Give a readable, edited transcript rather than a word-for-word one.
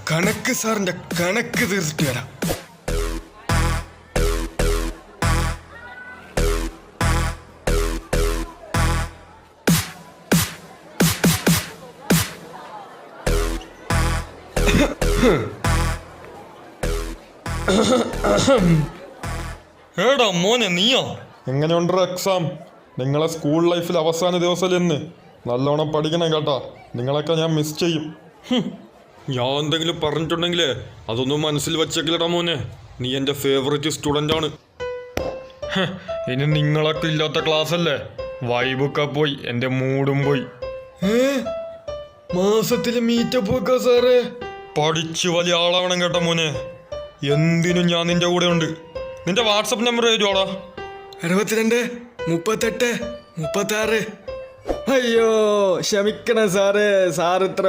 കണക്ക് സാറിന്റെ കണക്ക് തീർത്തിട്ട് വരാം. ഏടാ മോനെ നീയോ? എങ്ങനെയുണ്ട് എക്സാം? നിങ്ങളെ സ്കൂൾ ലൈഫിൽ അവസാന ദിവസമല്ലേ ഇന്ന്? നല്ലോണം പഠിക്കണം കേട്ടാ, നിങ്ങളൊക്കെ ഞാൻ മിസ് ചെയ്യും. ഞാൻ എന്തെങ്കിലും പറഞ്ഞിട്ടുണ്ടെങ്കിലേ അതൊന്നും മനസ്സിൽ വെച്ചേക്കില്ലടാ മോനെ. നീ എൻ്റെ ഫേവറേറ്റ് സ്റ്റുഡൻ്റ് ആണ്. ഇനി നിങ്ങളൊക്കെ ഇല്ലാത്ത ക്ലാസ് അല്ലേ, വൈബൊക്കെ പോയി, എൻ്റെ മൂഡും പോയി. മാസത്തില് മീറ്റപ്പ് വെക്കാ സാറേ. പഠിച്ച് വലിയ ആളാവണം കേട്ടോ മോനെ. എന്തിനും ഞാൻ നിന്റെ കൂടെ ഉണ്ട്. നിന്റെ വാട്സപ്പ് നമ്പർ തരുവാടാ. 62 38 36. അയ്യോ ക്ഷമിക്കണം സാറേ, സാർ ഇത്ര